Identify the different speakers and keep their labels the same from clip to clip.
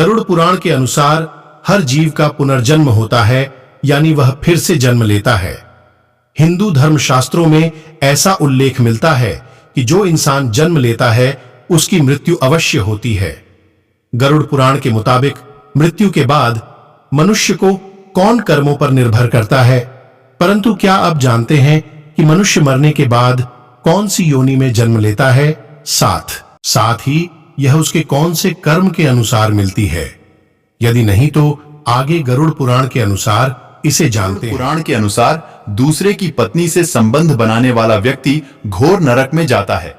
Speaker 1: गरुड़ पुराण के अनुसार हर जीव का पुनर्जन्म होता है, यानी वह फिर से जन्म लेता है। हिंदू धर्मशास्त्रों में ऐसा उल्लेख मिलता है कि जो इंसान जन्म लेता है उसकी मृत्यु अवश्य होती है। गरुड़ पुराण के मुताबिक मृत्यु के बाद मनुष्य को कौन कर्मों पर निर्भर करता है, परंतु क्या आप जानते हैं कि मनुष्य मरने के बाद कौन सी योनि में जन्म लेता है? साथ ही यह उसके कौन से कर्म के अनुसार मिलती है? यदि नहीं तो आगे गरुड़ पुराण के अनुसार इसे जानते हैं।
Speaker 2: पुराण के अनुसार दूसरे की पत्नी से संबंध बनाने वाला व्यक्ति घोर नरक में जाता है।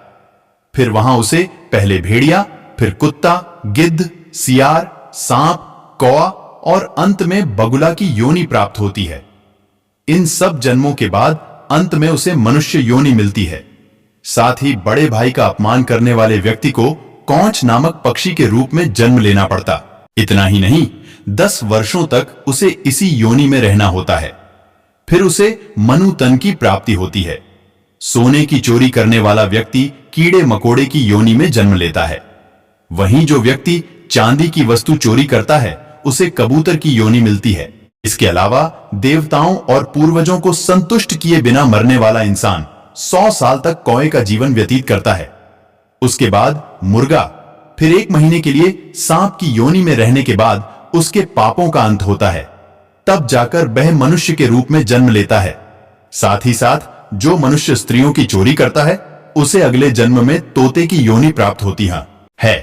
Speaker 2: फिर वहां उसे पहले भेड़िया, फिर कुत्ता, गिद्ध, सियार, सांप, कौआ और अंत में बगुला की योनि प्राप्त होती है। इन सब जन्मों के बाद अंत में उसे मनुष्य योनि मिलती है। साथ ही बड़े भाई का अपमान करने वाले व्यक्ति को कौंच नामक पक्षी के रूप में जन्म लेना पड़ता। इतना ही नहीं, 10 वर्षों तक उसे इसी योनि में रहना होता है। फिर उसे मनु तन की प्राप्ति होती है। सोने की चोरी करने वाला व्यक्ति कीड़े मकोड़े की योनि में जन्म लेता है। वहीं जो व्यक्ति चांदी की वस्तु चोरी करता है उसे कबूतर की योनि मिलती है। इसके अलावा देवताओं और पूर्वजों को संतुष्ट किए बिना मरने वाला इंसान 100 साल तक कौए का जीवन व्यतीत करता है। उसके बाद मुर्गा, फिर 1 महीने के लिए सांप की योनि में रहने के बाद उसके पापों का अंत होता है। तब जाकर वह मनुष्य के रूप में जन्म लेता है। साथ ही साथ जो मनुष्य स्त्रियों की चोरी करता है उसे अगले जन्म में तोते की योनि प्राप्त होती है।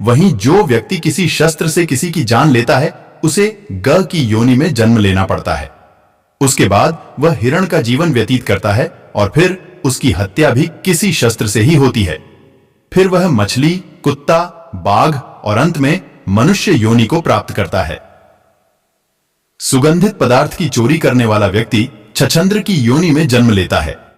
Speaker 2: वहीं जो व्यक्ति किसी शस्त्र से किसी की जान लेता है उसे ग की योनि में जन्म लेना पड़ता है। उसके बाद वह हिरण का जीवन व्यतीत करता है और फिर उसकी हत्या भी किसी शस्त्र से ही होती है। फिर वह मछली, कुत्ता, बाघ और अंत में मनुष्य योनि को प्राप्त करता है। सुगंधित पदार्थ की चोरी करने वाला व्यक्ति छछंद्र की योनि में जन्म लेता है।